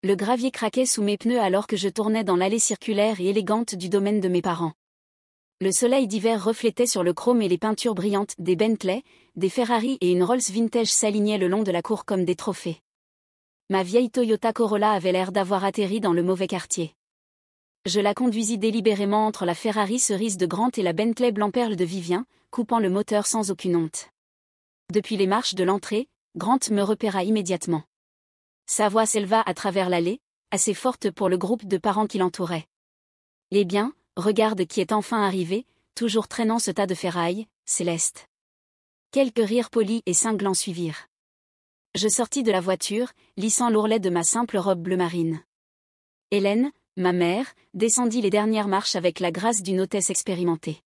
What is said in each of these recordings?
Le gravier craquait sous mes pneus alors que je tournais dans l'allée circulaire et élégante du domaine de mes parents. Le soleil d'hiver reflétait sur le chrome et les peintures brillantes des Bentley, des Ferrari et une Rolls vintage s'alignaient le long de la cour comme des trophées. Ma vieille Toyota Corolla avait l'air d'avoir atterri dans le mauvais quartier. Je la conduisis délibérément entre la Ferrari cerise de Grant et la Bentley blanc-perle de Vivien, coupant le moteur sans aucune honte. Depuis les marches de l'entrée, Grant me repéra immédiatement. Sa voix s'éleva à travers l'allée, assez forte pour le groupe de parents qui l'entouraient. « Eh bien, regarde qui est enfin arrivé, toujours traînant ce tas de ferraille, Céleste. » Quelques rires polis et cinglants suivirent. Je sortis de la voiture, lissant l'ourlet de ma simple robe bleu marine. Hélène, ma mère, descendit les dernières marches avec la grâce d'une hôtesse expérimentée.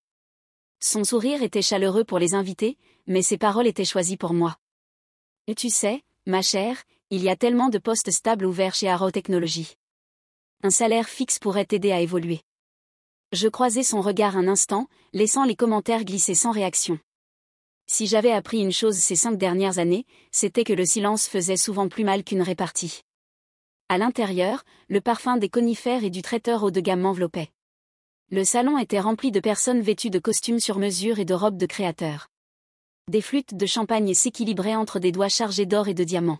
Son sourire était chaleureux pour les invités, mais ses paroles étaient choisies pour moi. « Et tu sais, ma chère, il y a tellement de postes stables ouverts chez Arrow Technologies. Un salaire fixe pourrait t'aider à évoluer. » Je croisai son regard un instant, laissant les commentaires glisser sans réaction. Si j'avais appris une chose ces 5 dernières années, c'était que le silence faisait souvent plus mal qu'une répartie. À l'intérieur, le parfum des conifères et du traiteur haut de gamme m'enveloppait. Le salon était rempli de personnes vêtues de costumes sur mesure et de robes de créateurs. Des flûtes de champagne s'équilibraient entre des doigts chargés d'or et de diamants.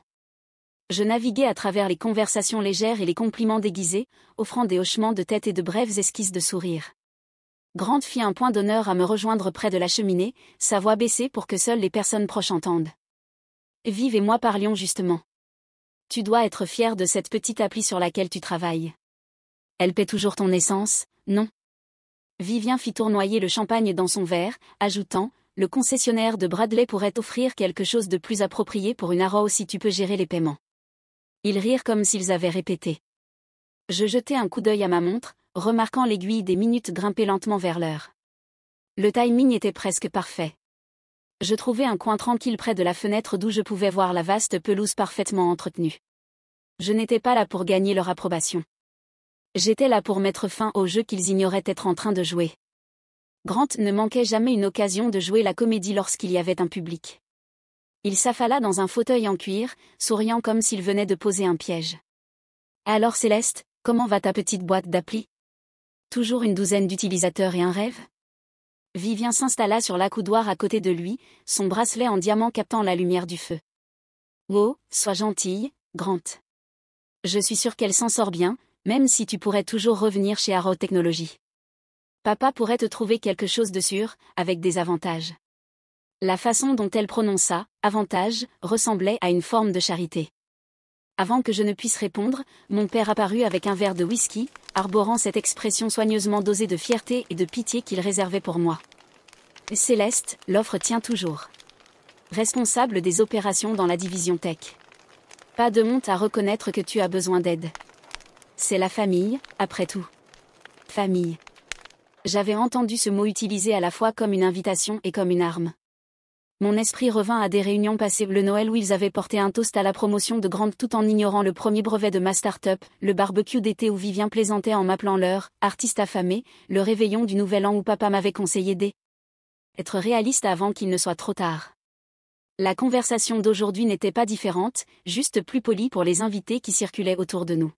Je naviguais à travers les conversations légères et les compliments déguisés, offrant des hochements de tête et de brèves esquisses de sourire. Grant fit un point d'honneur à me rejoindre près de la cheminée, sa voix baissée pour que seules les personnes proches entendent. Viv et moi parlions justement. Tu dois être fier de cette petite appli sur laquelle tu travailles. Elle paie toujours ton essence, non? Vivien fit tournoyer le champagne dans son verre, ajoutant, le concessionnaire de Bradley pourrait t'offrir quelque chose de plus approprié pour une Arrow si tu peux gérer les paiements. Ils rirent comme s'ils avaient répété. Je jetai un coup d'œil à ma montre, remarquant l'aiguille des minutes grimper lentement vers l'heure. Le timing était presque parfait. Je trouvai un coin tranquille près de la fenêtre d'où je pouvais voir la vaste pelouse parfaitement entretenue. Je n'étais pas là pour gagner leur approbation. J'étais là pour mettre fin au jeu qu'ils ignoraient être en train de jouer. Grant ne manquait jamais une occasion de jouer la comédie lorsqu'il y avait un public. Il s'affala dans un fauteuil en cuir, souriant comme s'il venait de poser un piège. « Alors Céleste, comment va ta petite boîte d'appli? Toujours une 12aine d'utilisateurs et un rêve ?» Vivien s'installa sur l'accoudoir à côté de lui, son bracelet en diamant captant la lumière du feu. « Oh, sois gentille, Grant. Je suis sûre qu'elle s'en sort bien, même si tu pourrais toujours revenir chez Arrow Technologies. Papa pourrait te trouver quelque chose de sûr, avec des avantages. » La façon dont elle prononça « avantage » ressemblait à une forme de charité. Avant que je ne puisse répondre, mon père apparut avec un verre de whisky, arborant cette expression soigneusement dosée de fierté et de pitié qu'il réservait pour moi. « Céleste, l'offre tient toujours. Responsable des opérations dans la division tech. Pas de honte à reconnaître que tu as besoin d'aide. C'est la famille, après tout. Famille. » J'avais entendu ce mot utilisé à la fois comme une invitation et comme une arme. Mon esprit revint à des réunions passées le Noël où ils avaient porté un toast à la promotion de Grant tout en ignorant le premier brevet de ma start-up, le barbecue d'été où Vivien plaisantait en m'appelant leur « artiste affamé », le réveillon du Nouvel An où papa m'avait conseillé d'être réaliste avant qu'il ne soit trop tard. La conversation d'aujourd'hui n'était pas différente, juste plus polie pour les invités qui circulaient autour de nous.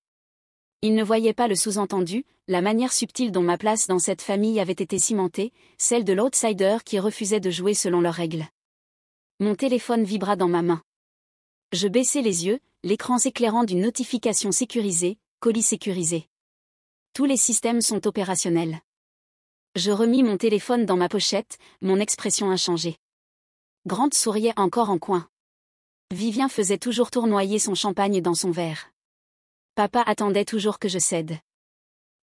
Ils ne voyaient pas le sous-entendu, la manière subtile dont ma place dans cette famille avait été cimentée, celle de l'outsider qui refusait de jouer selon leurs règles. Mon téléphone vibra dans ma main. Je baissai les yeux, l'écran s'éclairant d'une notification sécurisée, colis sécurisé. Tous les systèmes sont opérationnels. Je remis mon téléphone dans ma pochette, mon expression inchangée. Grant souriait encore en coin. Vivien faisait toujours tournoyer son champagne dans son verre. Papa attendait toujours que je cède.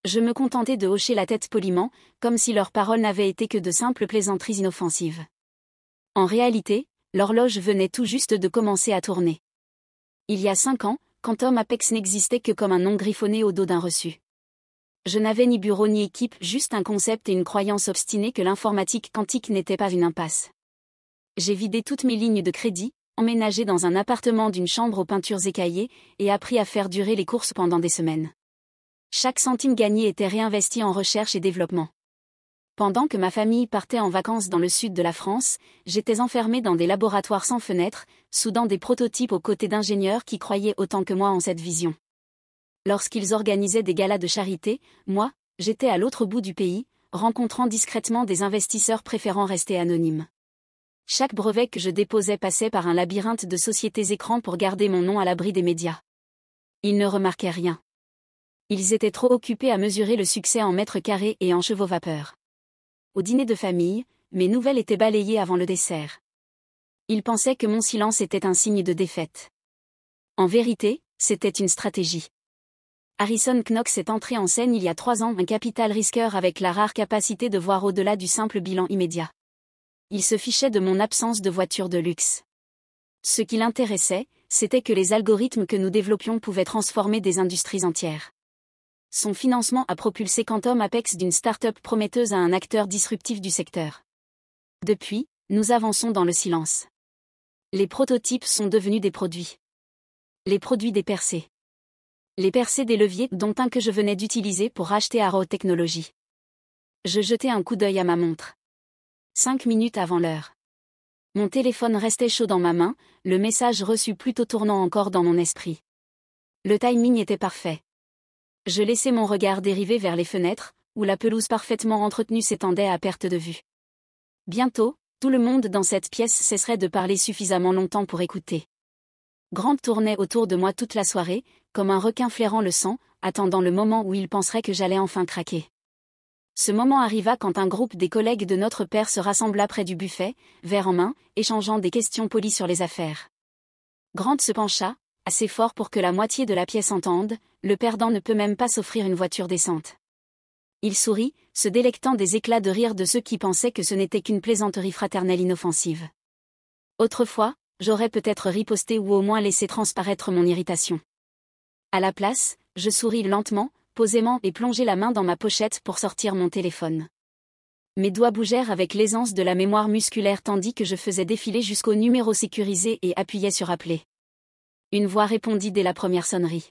Je me contentais de hocher la tête poliment, comme si leurs paroles n'avaient été que de simples plaisanteries inoffensives. En réalité, l'horloge venait tout juste de commencer à tourner. Il y a 5 ans, quand Tom Apex n'existait que comme un nom griffonné au dos d'un reçu. Je n'avais ni bureau ni équipe, juste un concept et une croyance obstinée que l'informatique quantique n'était pas une impasse. J'ai vidé toutes mes lignes de crédit, emménagé dans un appartement d'une chambre aux peintures écaillées, et appris à faire durer les courses pendant des semaines. Chaque centime gagné était réinvesti en recherche et développement. Pendant que ma famille partait en vacances dans le sud de la France, j'étais enfermé dans des laboratoires sans fenêtres, soudant des prototypes aux côtés d'ingénieurs qui croyaient autant que moi en cette vision. Lorsqu'ils organisaient des galas de charité, moi, j'étais à l'autre bout du pays, rencontrant discrètement des investisseurs préférant rester anonymes. Chaque brevet que je déposais passait par un labyrinthe de sociétés écrans pour garder mon nom à l'abri des médias. Ils ne remarquaient rien. Ils étaient trop occupés à mesurer le succès en mètres carrés et en chevaux vapeur. Au dîner de famille, mes nouvelles étaient balayées avant le dessert. Ils pensaient que mon silence était un signe de défaite. En vérité, c'était une stratégie. Harrison Knox est entré en scène il y a 3 ans, un capital risqueur avec la rare capacité de voir au-delà du simple bilan immédiat. Il se fichait de mon absence de voiture de luxe. Ce qui l'intéressait, c'était que les algorithmes que nous développions pouvaient transformer des industries entières. Son financement a propulsé Quantum Apex d'une start-up prometteuse à un acteur disruptif du secteur. Depuis, nous avançons dans le silence. Les prototypes sont devenus des produits. Les produits des percées. Les percées des leviers, dont un que je venais d'utiliser pour racheter Arrow Technologies. Je jetai un coup d'œil à ma montre. 5 minutes avant l'heure. Mon téléphone restait chaud dans ma main, le message reçu plutôt tournant encore dans mon esprit. Le timing était parfait. Je laissai mon regard dériver vers les fenêtres, où la pelouse parfaitement entretenue s'étendait à perte de vue. Bientôt, tout le monde dans cette pièce cesserait de parler suffisamment longtemps pour écouter. Grant tournait autour de moi toute la soirée, comme un requin flairant le sang, attendant le moment où il penserait que j'allais enfin craquer. Ce moment arriva quand un groupe des collègues de notre père se rassembla près du buffet, verre en main, échangeant des questions polies sur les affaires. Grant se pencha, assez fort pour que la moitié de la pièce entende, le perdant ne peut même pas s'offrir une voiture décente. Il sourit, se délectant des éclats de rire de ceux qui pensaient que ce n'était qu'une plaisanterie fraternelle inoffensive. Autrefois, j'aurais peut-être riposté ou au moins laissé transparaître mon irritation. À la place, je souris lentement, posément et plongeai la main dans ma pochette pour sortir mon téléphone. Mes doigts bougèrent avec l'aisance de la mémoire musculaire tandis que je faisais défiler jusqu'au numéro sécurisé et appuyais sur appeler. Une voix répondit dès la première sonnerie.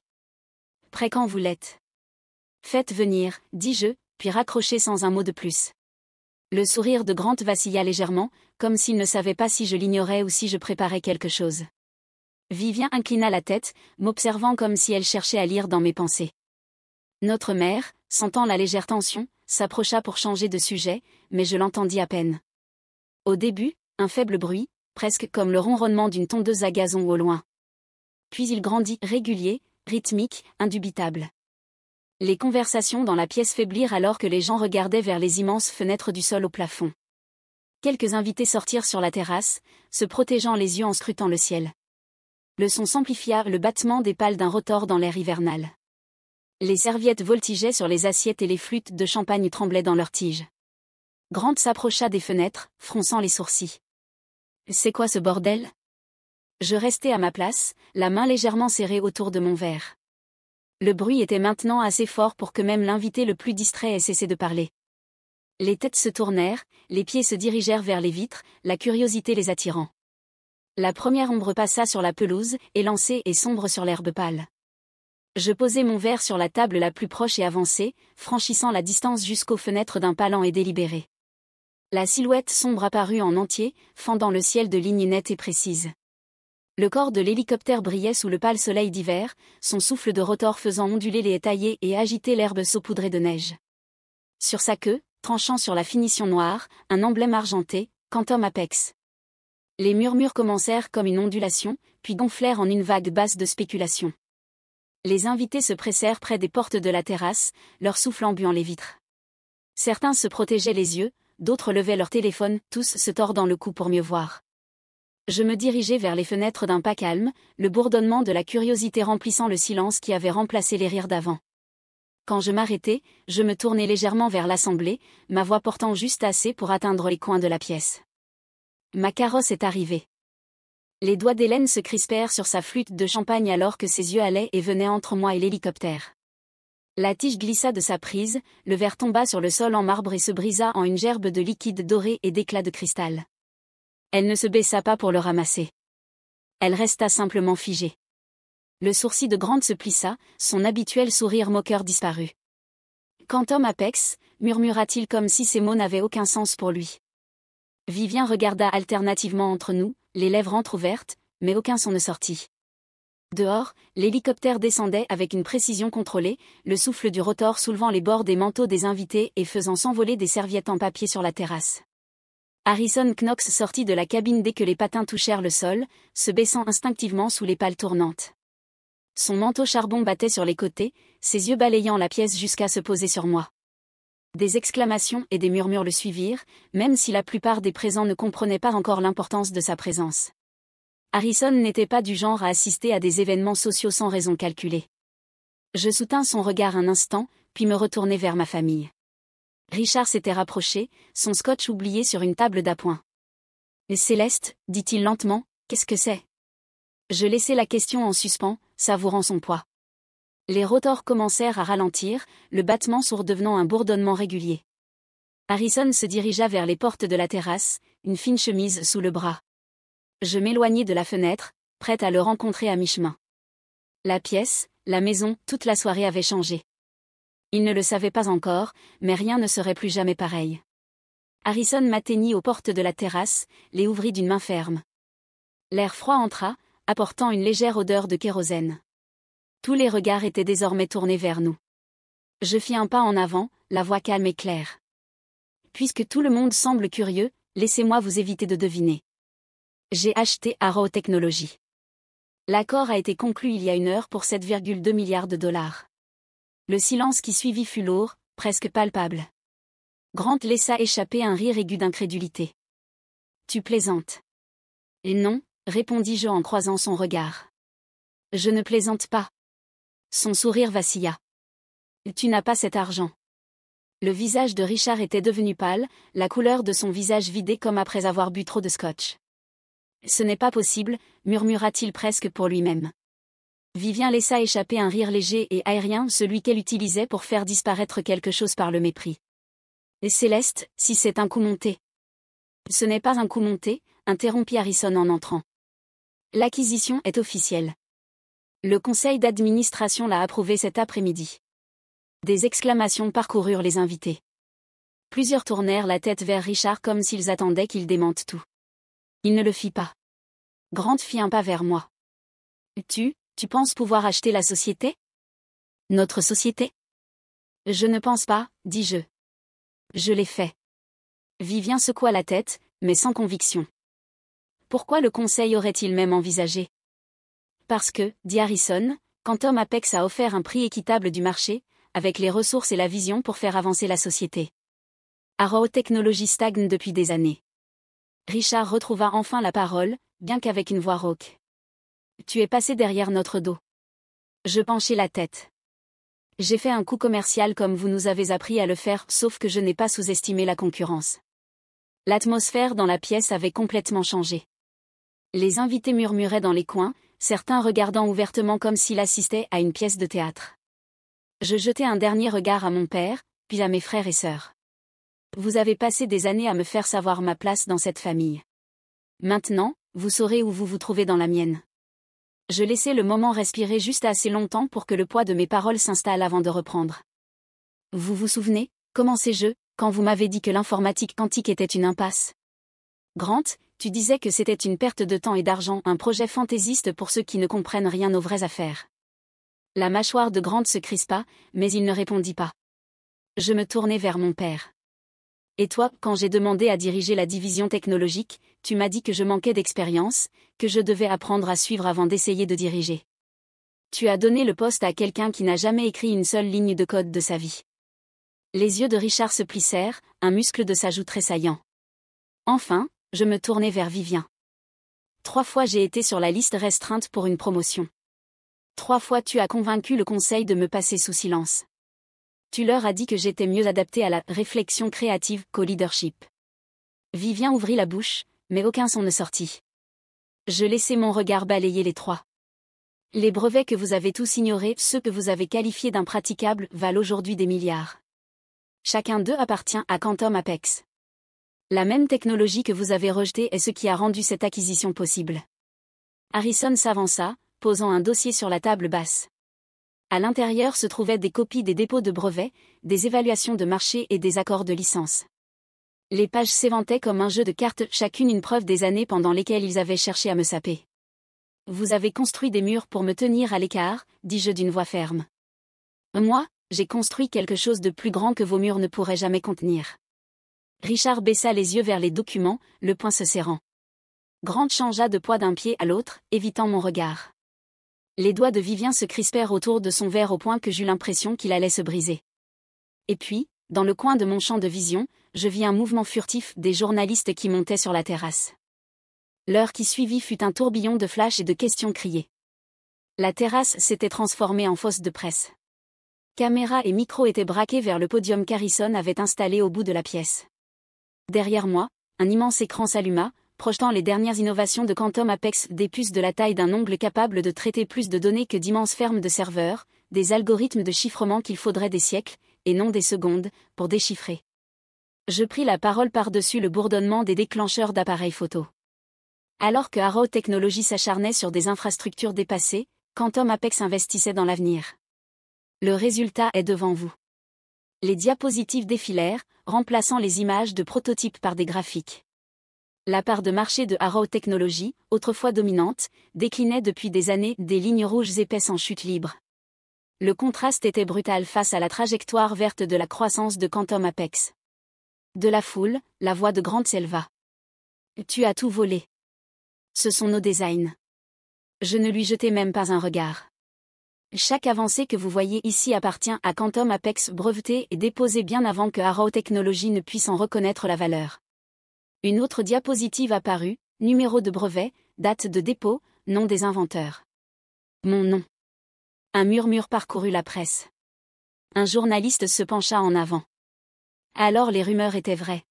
« Prêt quand vous l'êtes. »« Faites venir, » dis-je, puis raccroché sans un mot de plus. Le sourire de Grant vacilla légèrement, comme s'il ne savait pas si je l'ignorais ou si je préparais quelque chose. Vivien inclina la tête, m'observant comme si elle cherchait à lire dans mes pensées. Notre mère, sentant la légère tension, s'approcha pour changer de sujet, mais je l'entendis à peine. Au début, un faible bruit, presque comme le ronronnement d'une tondeuse à gazon au loin. Puis il grandit, régulier, rythmique, indubitable. Les conversations dans la pièce faiblirent alors que les gens regardaient vers les immenses fenêtres du sol au plafond. Quelques invités sortirent sur la terrasse, se protégeant les yeux en scrutant le ciel. Le son s'amplifia, le battement des pales d'un rotor dans l'air hivernal. Les serviettes voltigeaient sur les assiettes et les flûtes de champagne tremblaient dans leurs tiges. Grant s'approcha des fenêtres, fronçant les sourcils. « C'est quoi ce bordel ?» Je restai à ma place, la main légèrement serrée autour de mon verre. Le bruit était maintenant assez fort pour que même l'invité le plus distrait ait cessé de parler. Les têtes se tournèrent, les pieds se dirigèrent vers les vitres, la curiosité les attirant. La première ombre passa sur la pelouse, élancée et sombre sur l'herbe pâle. Je posai mon verre sur la table la plus proche et avançai, franchissant la distance jusqu'aux fenêtres d'un pas lent et délibéré. La silhouette sombre apparut en entier, fendant le ciel de lignes nettes et précises. Le corps de l'hélicoptère brillait sous le pâle soleil d'hiver, son souffle de rotor faisant onduler les taillés et agiter l'herbe saupoudrée de neige. Sur sa queue, tranchant sur la finition noire, un emblème argenté, Quantum Apex. Les murmures commencèrent comme une ondulation, puis gonflèrent en une vague basse de spéculation. Les invités se pressèrent près des portes de la terrasse, leur souffle embuant les vitres. Certains se protégeaient les yeux, d'autres levaient leur téléphone, tous se tordant le cou pour mieux voir. Je me dirigeai vers les fenêtres d'un pas calme, le bourdonnement de la curiosité remplissant le silence qui avait remplacé les rires d'avant. Quand je m'arrêtai, je me tournai légèrement vers l'assemblée, ma voix portant juste assez pour atteindre les coins de la pièce. Ma carrosse est arrivée. Les doigts d'Hélène se crispèrent sur sa flûte de champagne alors que ses yeux allaient et venaient entre moi et l'hélicoptère. La tige glissa de sa prise, le verre tomba sur le sol en marbre et se brisa en une gerbe de liquide doré et d'éclats de cristal. Elle ne se baissa pas pour le ramasser. Elle resta simplement figée. Le sourcil de Grant se plissa, son habituel sourire moqueur disparut. « Quantum Apex » murmura-t-il comme si ces mots n'avaient aucun sens pour lui. Vivien regarda alternativement entre nous, les lèvres entrouvertes, mais aucun son ne sortit. Dehors, l'hélicoptère descendait avec une précision contrôlée, le souffle du rotor soulevant les bords des manteaux des invités et faisant s'envoler des serviettes en papier sur la terrasse. Harrison Knox sortit de la cabine dès que les patins touchèrent le sol, se baissant instinctivement sous les pales tournantes. Son manteau charbon battait sur les côtés, ses yeux balayant la pièce jusqu'à se poser sur moi. Des exclamations et des murmures le suivirent, même si la plupart des présents ne comprenaient pas encore l'importance de sa présence. Harrison n'était pas du genre à assister à des événements sociaux sans raison calculée. Je soutins son regard un instant, puis me retournai vers ma famille. Richard s'était rapproché, son scotch oublié sur une table d'appoint. « Céleste, dit-il lentement, qu'est-ce que c'est ?» Je laissai la question en suspens, savourant son poids. Les rotors commencèrent à ralentir, le battement sourd devenant un bourdonnement régulier. Harrison se dirigea vers les portes de la terrasse, une fine chemise sous le bras. Je m'éloignai de la fenêtre, prête à le rencontrer à mi-chemin. La pièce, la maison, toute la soirée avait changé. Il ne le savait pas encore, mais rien ne serait plus jamais pareil. Harrison m'atteignit aux portes de la terrasse, les ouvrit d'une main ferme. L'air froid entra, apportant une légère odeur de kérosène. Tous les regards étaient désormais tournés vers nous. Je fis un pas en avant, la voix calme et claire. Puisque tout le monde semble curieux, laissez-moi vous éviter de deviner. J'ai acheté Arrow Technologies. L'accord a été conclu il y a 1 heure pour 7,2 milliards de dollars. Le silence qui suivit fut lourd, presque palpable. Grant laissa échapper un rire aigu d'incrédulité. « Tu plaisantes. » « Et non, » répondis-je en croisant son regard. « Je ne plaisante pas. » Son sourire vacilla. « Tu n'as pas cet argent. » Le visage de Richard était devenu pâle, la couleur de son visage vidé comme après avoir bu trop de scotch. « Ce n'est pas possible, » murmura-t-il presque pour lui-même. Vivien laissa échapper un rire léger et aérien, celui qu'elle utilisait pour faire disparaître quelque chose par le mépris. « Et Céleste, si c'est un coup monté. »« Ce n'est pas un coup monté, » interrompit Harrison en entrant. « L'acquisition est officielle. Le conseil d'administration l'a approuvée cet après-midi. » Des exclamations parcoururent les invités. Plusieurs tournèrent la tête vers Richard comme s'ils attendaient qu'il démente tout. Il ne le fit pas. Grant fit un pas vers moi. « Tu penses pouvoir acheter la société ? » « Notre société ? » « Je ne pense pas, » dis-je. « Je l'ai fait. » Vivien secoua la tête, mais sans conviction. Pourquoi le conseil aurait-il même envisagé ? Parce que, dit Harrison, Quantum Apex a offert un prix équitable du marché, avec les ressources et la vision pour faire avancer la société. Arrow Technologies stagne depuis des années. Richard retrouva enfin la parole, bien qu'avec une voix rauque. Tu es passé derrière notre dos. Je penchai la tête. J'ai fait un coup commercial comme vous nous avez appris à le faire, sauf que je n'ai pas sous-estimé la concurrence. L'atmosphère dans la pièce avait complètement changé. Les invités murmuraient dans les coins, certains regardant ouvertement comme s'ils assistaient à une pièce de théâtre. Je jetai un dernier regard à mon père, puis à mes frères et sœurs. Vous avez passé des années à me faire savoir ma place dans cette famille. Maintenant, vous saurez où vous vous trouvez dans la mienne. Je laissai le moment respirer juste assez longtemps pour que le poids de mes paroles s'installe avant de reprendre. Vous vous souvenez, commençai-je, quand vous m'avez dit que l'informatique quantique était une impasse. Grant, tu disais que c'était une perte de temps et d'argent, un projet fantaisiste pour ceux qui ne comprennent rien aux vraies affaires. La mâchoire de Grant se crispa, mais il ne répondit pas. Je me tournai vers mon père. Et toi, quand j'ai demandé à diriger la division technologique, tu m'as dit que je manquais d'expérience, que je devais apprendre à suivre avant d'essayer de diriger. Tu as donné le poste à quelqu'un qui n'a jamais écrit une seule ligne de code de sa vie. Les yeux de Richard se plissèrent, un muscle de sa joue tressaillant. Enfin, je me tournai vers Vivien. 3 fois j'ai été sur la liste restreinte pour une promotion. 3 fois tu as convaincu le conseil de me passer sous silence. Tu leur as dit que j'étais mieux adapté à la réflexion créative qu'au leadership. Vivien ouvrit la bouche, mais aucun son ne sortit. Je laissai mon regard balayer les 3. Les brevets que vous avez tous ignorés, ceux que vous avez qualifiés d'impraticables, valent aujourd'hui des milliards. Chacun d'eux appartient à Quantum Apex. La même technologie que vous avez rejetée est ce qui a rendu cette acquisition possible. Harrison s'avança, posant un dossier sur la table basse. À l'intérieur se trouvaient des copies des dépôts de brevets, des évaluations de marché et des accords de licence. Les pages s'éventaient comme un jeu de cartes, chacune une preuve des années pendant lesquelles ils avaient cherché à me saper. Vous avez construit des murs pour me tenir à l'écart, dis-je d'une voix ferme. Moi, j'ai construit quelque chose de plus grand que vos murs ne pourraient jamais contenir. Richard baissa les yeux vers les documents, le poing se serrant. Grant changea de poids d'un pied à l'autre, évitant mon regard. Les doigts de Vivien se crispèrent autour de son verre au point que j'eus l'impression qu'il allait se briser. Et puis, dans le coin de mon champ de vision, je vis un mouvement furtif des journalistes qui montaient sur la terrasse. L'heure qui suivit fut un tourbillon de flashs et de questions criées. La terrasse s'était transformée en fosse de presse. Caméras et micros étaient braqués vers le podium qu'Harrison avait installé au bout de la pièce. Derrière moi, un immense écran s'alluma, projetant les dernières innovations de Quantum Apex, des puces de la taille d'un ongle capables de traiter plus de données que d'immenses fermes de serveurs, des algorithmes de chiffrement qu'il faudrait des siècles, et non des secondes, pour déchiffrer. Je pris la parole par-dessus le bourdonnement des déclencheurs d'appareils photo. Alors que Arrow Technologies s'acharnait sur des infrastructures dépassées, Quantum Apex investissait dans l'avenir. Le résultat est devant vous. Les diapositives défilèrent, remplaçant les images de prototypes par des graphiques. La part de marché de Arrow Technologies, autrefois dominante, déclinait depuis des années, des lignes rouges épaisses en chute libre. Le contraste était brutal face à la trajectoire verte de la croissance de Quantum Apex. De la foule, la voix de Grant s'éleva. « Tu as tout volé. Ce sont nos designs. » Je ne lui jetai même pas un regard. Chaque avancée que vous voyez ici appartient à Quantum Apex, breveté et déposée bien avant que Arrow Technologies ne puisse en reconnaître la valeur. Une autre diapositive apparut, numéro de brevet, date de dépôt, nom des inventeurs. Mon nom. Un murmure parcourut la presse. Un journaliste se pencha en avant. Alors les rumeurs étaient vraies.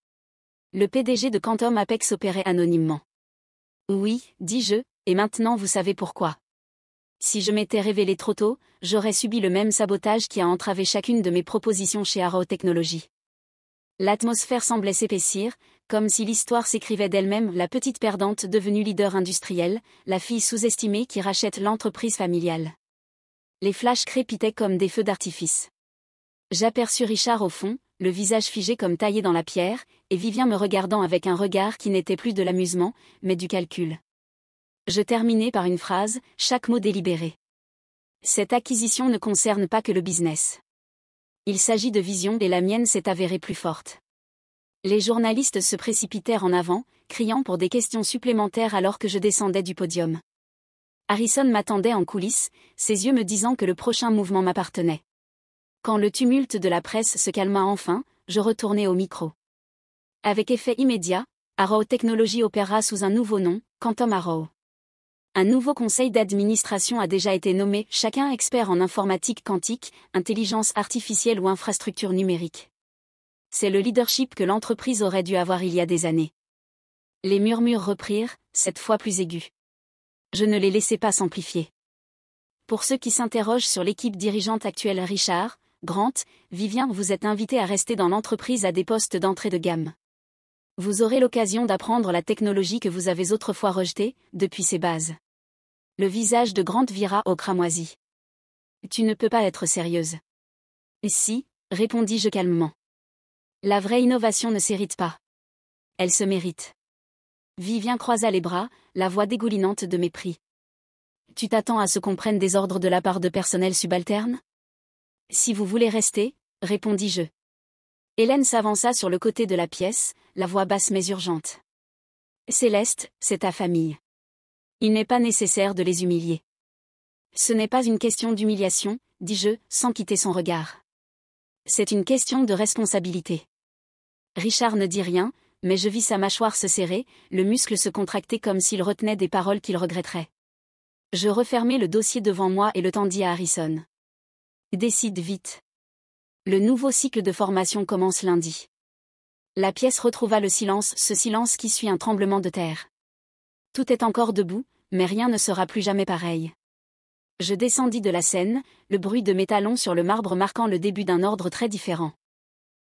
Le PDG de Quantum Apex opérait anonymement. Oui, dis-je, et maintenant vous savez pourquoi. Si je m'étais révélé trop tôt, j'aurais subi le même sabotage qui a entravé chacune de mes propositions chez Arrow Technologies. L'atmosphère semblait s'épaissir, comme si l'histoire s'écrivait d'elle-même, la petite perdante devenue leader industriel, la fille sous-estimée qui rachète l'entreprise familiale. Les flashs crépitaient comme des feux d'artifice. J'aperçus Richard au fond, le visage figé comme taillé dans la pierre, et Vivien me regardant avec un regard qui n'était plus de l'amusement, mais du calcul. Je terminai par une phrase, chaque mot délibéré. Cette acquisition ne concerne pas que le business. Il s'agit de vision et la mienne s'est avérée plus forte. Les journalistes se précipitèrent en avant, criant pour des questions supplémentaires alors que je descendais du podium. Harrison m'attendait en coulisses, ses yeux me disant que le prochain mouvement m'appartenait. Quand le tumulte de la presse se calma enfin, je retournai au micro. Avec effet immédiat, Arrow Technologies opérera sous un nouveau nom, Quantum Arrow. Un nouveau conseil d'administration a déjà été nommé, chacun expert en informatique quantique, intelligence artificielle ou infrastructure numérique. C'est le leadership que l'entreprise aurait dû avoir il y a des années. Les murmures reprirent, cette fois plus aigus. Je ne les laissai pas s'amplifier. Pour ceux qui s'interrogent sur l'équipe dirigeante actuelle, Richard, Grant, Vivien, vous êtes invités à rester dans l'entreprise à des postes d'entrée de gamme. Vous aurez l'occasion d'apprendre la technologie que vous avez autrefois rejetée, depuis ses bases. Le visage de Grant vira au cramoisi. Tu ne peux pas être sérieuse. Si, répondis-je calmement. La vraie innovation ne s'hérite pas. Elle se mérite. Vivien croisa les bras, la voix dégoulinante de mépris. Tu t'attends à ce qu'on prenne des ordres de la part de personnel subalterne ? Si vous voulez rester, répondis-je. Hélène s'avança sur le côté de la pièce, la voix basse mais urgente. Céleste, c'est ta famille. Il n'est pas nécessaire de les humilier. Ce n'est pas une question d'humiliation, dis-je, sans quitter son regard. C'est une question de responsabilité. Richard ne dit rien, mais je vis sa mâchoire se serrer, le muscle se contracter comme s'il retenait des paroles qu'il regretterait. Je refermai le dossier devant moi et le tendis à Harrison. Décide vite. Le nouveau cycle de formation commence lundi. La pièce retrouva le silence, ce silence qui suit un tremblement de terre. Tout est encore debout, mais rien ne sera plus jamais pareil. Je descendis de la scène, le bruit de mes talons sur le marbre marquant le début d'un ordre très différent.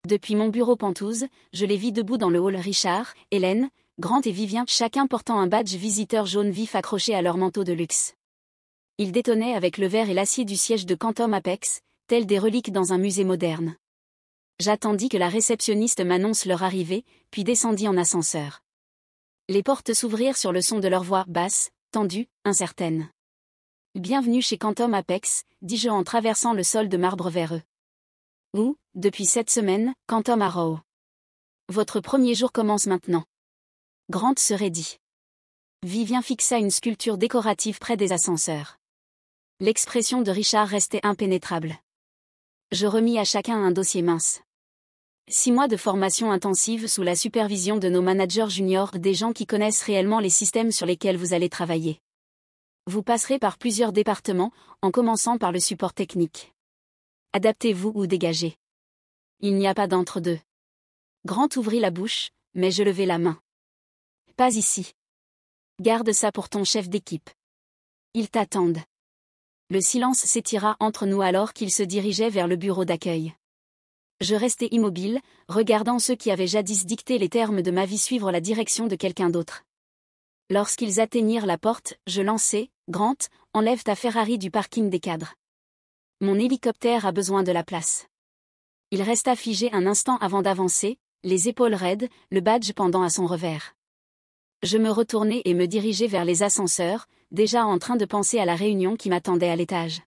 Depuis mon bureau pentouse, je les vis debout dans le hall, Richard, Hélène, Grant et Vivien, chacun portant un badge visiteur jaune vif accroché à leur manteau de luxe. Ils détonnaient avec le verre et l'acier du siège de Quantum Apex, tels des reliques dans un musée moderne. J'attendis que la réceptionniste m'annonce leur arrivée, puis descendis en ascenseur. Les portes s'ouvrirent sur le son de leur voix basse, tendue, incertaine. Bienvenue chez Quantum Apex, dis-je en traversant le sol de marbre vers eux. Ou, depuis 7 semaines, Quantum Arrow. Votre premier jour commence maintenant. Grant se raidit. Vivien fixa une sculpture décorative près des ascenseurs. L'expression de Richard restait impénétrable. Je remis à chacun un dossier mince. 6 mois de formation intensive sous la supervision de nos managers juniors, des gens qui connaissent réellement les systèmes sur lesquels vous allez travailler. Vous passerez par plusieurs départements, en commençant par le support technique. Adaptez-vous ou dégagez. Il n'y a pas d'entre-deux. Grant ouvrit la bouche, mais je levai la main. Pas ici. Garde ça pour ton chef d'équipe. Ils t'attendent. Le silence s'étira entre nous alors qu'il se dirigeait vers le bureau d'accueil. Je restai immobile, regardant ceux qui avaient jadis dicté les termes de ma vie suivre la direction de quelqu'un d'autre. Lorsqu'ils atteignirent la porte, je lançai, « Grant, enlève ta Ferrari du parking des cadres. Mon hélicoptère a besoin de la place. » Il resta figé un instant avant d'avancer, les épaules raides, le badge pendant à son revers. Je me retournai et me dirigeai vers les ascenseurs, déjà en train de penser à la réunion qui m'attendait à l'étage.